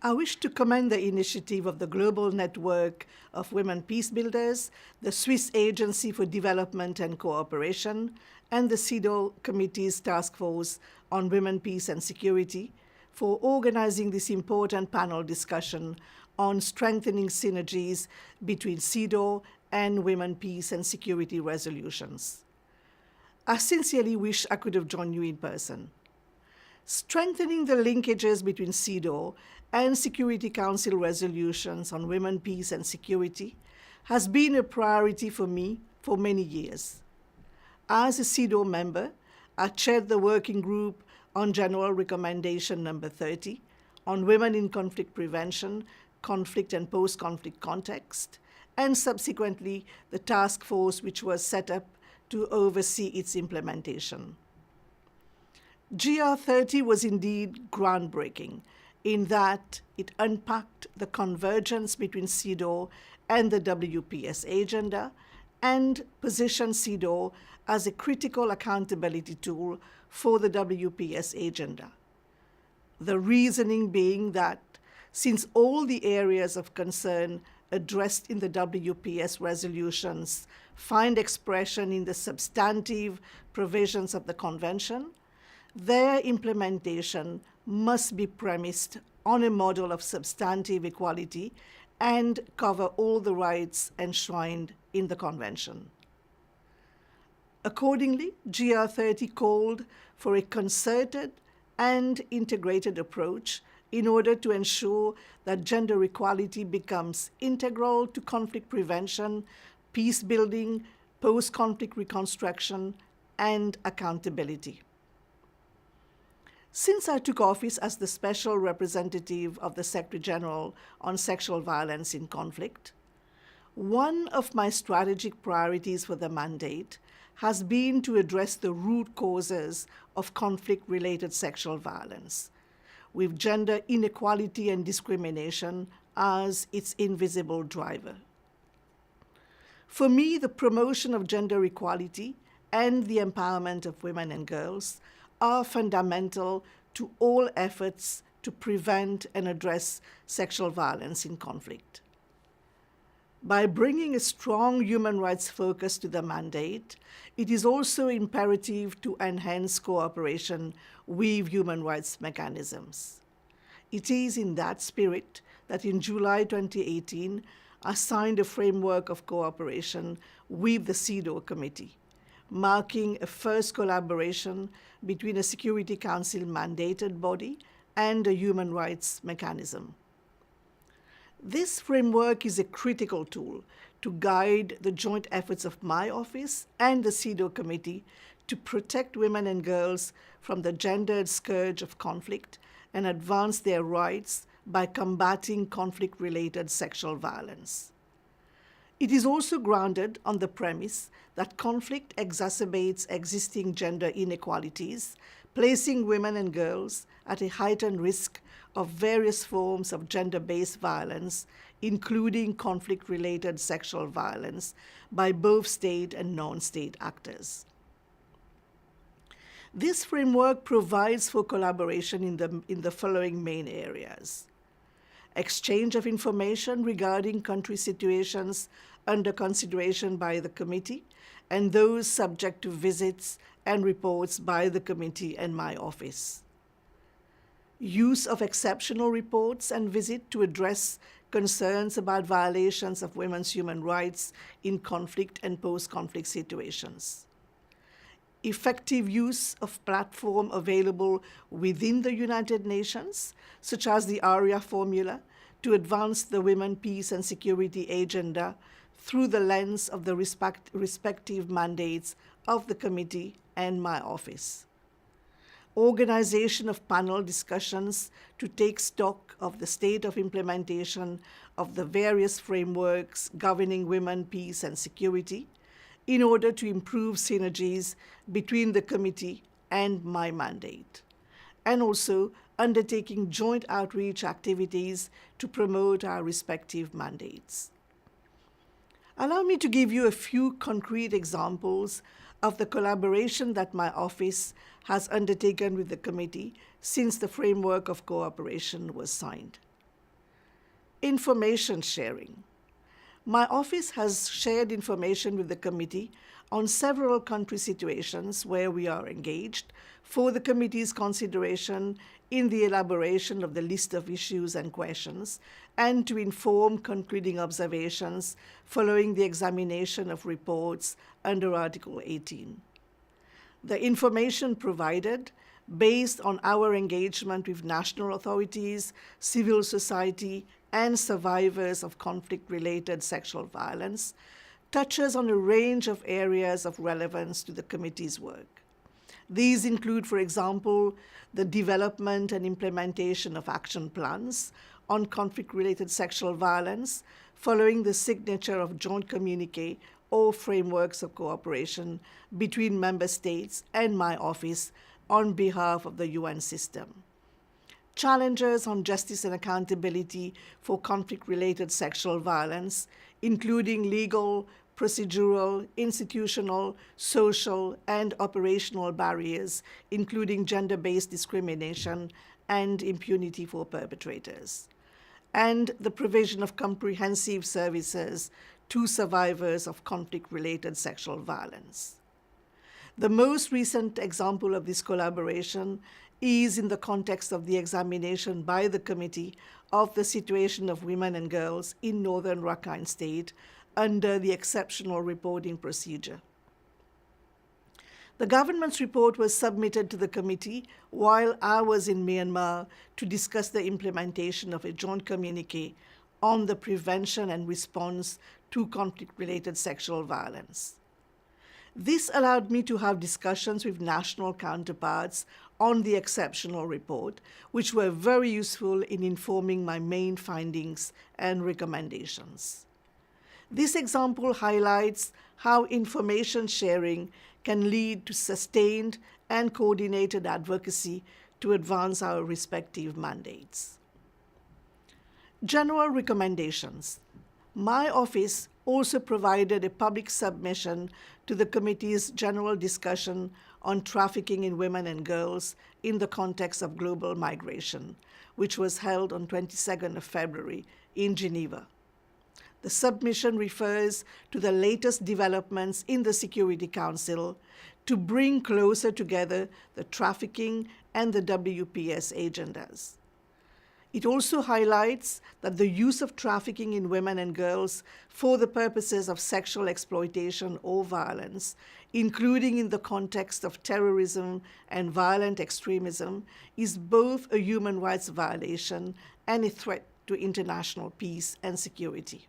I wish to commend the initiative of the Global Network of Women Peace Builders, the Swiss Agency for Development and Cooperation, and the CEDAW Committee's Task Force on Women, Peace and Security for organizing this important panel discussion on strengthening synergies between CEDAW and women, peace and security resolutions. I sincerely wish I could have joined you in person. Strengthening the linkages between CEDAW and Security Council resolutions on women, peace and security has been a priority for me for many years. As a CEDAW member, I chaired the working group on General Recommendation number 30 on women in conflict prevention, conflict and post-conflict context, and subsequently the task force which was set up to oversee its implementation. GR30 was indeed groundbreaking in that it unpacked the convergence between CEDAW and the WPS agenda and positioned CEDAW as a critical accountability tool for the WPS agenda. The reasoning being that since all the areas of concern addressed in the WPS resolutions find expression in the substantive provisions of the Convention, their implementation must be premised on a model of substantive equality and cover all the rights enshrined in the Convention. Accordingly, GR30 called for a concerted and integrated approach in order to ensure that gender equality becomes integral to conflict prevention, peace building, post-conflict reconstruction, and accountability. Since I took office as the Special Representative of the Secretary General on Sexual Violence in Conflict, one of my strategic priorities for the mandate has been to address the root causes of conflict-related sexual violence, with gender inequality and discrimination as its invisible driver. For me, the promotion of gender equality and the empowerment of women and girls are fundamental to all efforts to prevent and address sexual violence in conflict. By bringing a strong human rights focus to the mandate, it is also imperative to enhance cooperation with human rights mechanisms. It is in that spirit that in July 2018, I signed a framework of cooperation with the CEDAW Committee, marking a first collaboration between a Security Council mandated body and a human rights mechanism. This framework is a critical tool to guide the joint efforts of my office and the CEDAW Committee to protect women and girls from the gendered scourge of conflict and advance their rights by combating conflict-related sexual violence. It is also grounded on the premise that conflict exacerbates existing gender inequalities, placing women and girls at a heightened risk of various forms of gender-based violence, including conflict-related sexual violence, by both state and non-state actors. This framework provides for collaboration in the following main areas: exchange of information regarding country situations under consideration by the committee and those subject to visits and reports by the committee and my office. Use of exceptional reports and visits to address concerns about violations of women's human rights in conflict and post-conflict situations. Effective use of platforms available within the United Nations, such as the ARIA formula, to advance the women, peace and security agenda through the lens of the respective mandates of the committee and my office. Organization of panel discussions to take stock of the state of implementation of the various frameworks governing women, peace and security in order to improve synergies between the committee and my mandate, and also undertaking joint outreach activities to promote our respective mandates. Allow me to give you a few concrete examples of the collaboration that my office has undertaken with the committee since the framework of cooperation was signed. Information sharing. My office has shared information with the committee on several country situations where we are engaged for the committee's consideration in the elaboration of the list of issues and questions, and to inform concluding observations following the examination of reports under Article 18. The information provided, based on our engagement with national authorities, civil society, and survivors of conflict-related sexual violence, touches on a range of areas of relevance to the committee's work. These include, for example, the development and implementation of action plans on conflict-related sexual violence following the signature of joint communique or frameworks of cooperation between member states and my office on behalf of the UN system. Challenges on justice and accountability for conflict-related sexual violence, including legal, procedural, institutional, social, and operational barriers, including gender-based discrimination and impunity for perpetrators, and the provision of comprehensive services to survivors of conflict-related sexual violence. The most recent example of this collaboration is in the context of the examination by the committee of the situation of women and girls in northern Rakhine State under the exceptional reporting procedure. The government's report was submitted to the committee while I was in Myanmar to discuss the implementation of a joint communique on the prevention and response to conflict-related sexual violence. This allowed me to have discussions with national counterparts on the exceptional report, which were very useful in informing my main findings and recommendations. This example highlights how information sharing can lead to sustained and coordinated advocacy to advance our respective mandates. General recommendations. My office also provided a public submission to the committee's general discussion on trafficking in women and girls in the context of global migration, which was held on 22nd of February in Geneva. The submission refers to the latest developments in the Security Council to bring closer together the trafficking and the WPS agendas. It also highlights that the use of trafficking in women and girls for the purposes of sexual exploitation or violence, including in the context of terrorism and violent extremism, is both a human rights violation and a threat to international peace and security.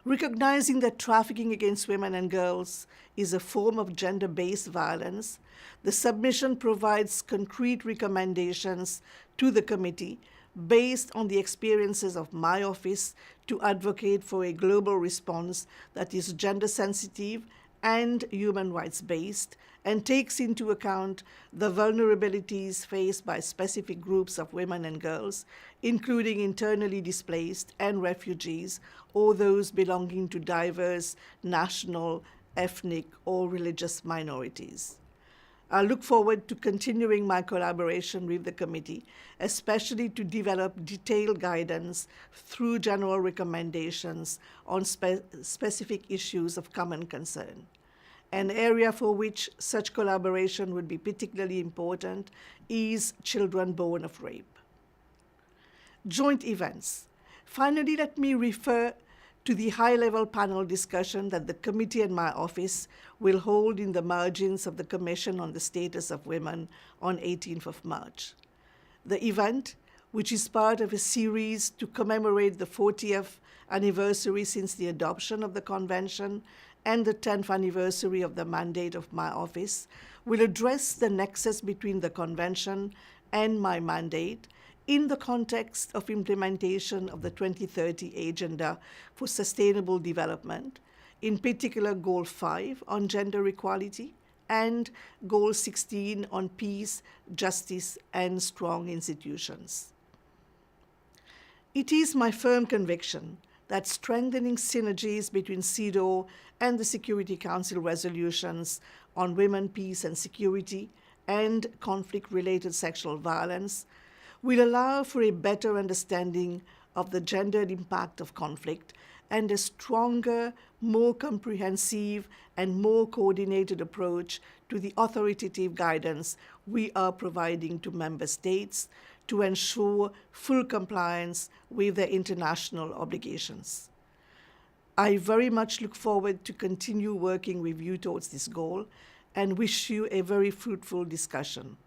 Recognizing that trafficking against women and girls is a form of gender-based violence, the submission provides concrete recommendations to the committee based on the experiences of my office to advocate for a global response that is gender-sensitive and human rights-based and takes into account the vulnerabilities faced by specific groups of women and girls, including internally displaced and refugees, or those belonging to diverse national, ethnic, or religious minorities. I look forward to continuing my collaboration with the committee, especially to develop detailed guidance through general recommendations on specific issues of common concern. An area for which such collaboration would be particularly important is children born of rape. Joint events. Finally, let me refer to the high-level panel discussion that the committee and my office will hold in the margins of the Commission on the Status of Women on 18th of March. The event, which is part of a series to commemorate the 40th anniversary since the adoption of the Convention and the 10th anniversary of the mandate of my office, will address the nexus between the Convention and my mandate in the context of implementation of the 2030 Agenda for Sustainable Development, in particular Goal 5 on gender equality and Goal 16 on peace, justice, and strong institutions. It is my firm conviction that strengthening synergies between CEDAW and the Security Council resolutions on women, peace, and security, and conflict-related sexual violence will allow for a better understanding of the gendered impact of conflict and a stronger, more comprehensive, and more coordinated approach to the authoritative guidance we are providing to member states to ensure full compliance with their international obligations. I very much look forward to continue working with you towards this goal and wish you a very fruitful discussion.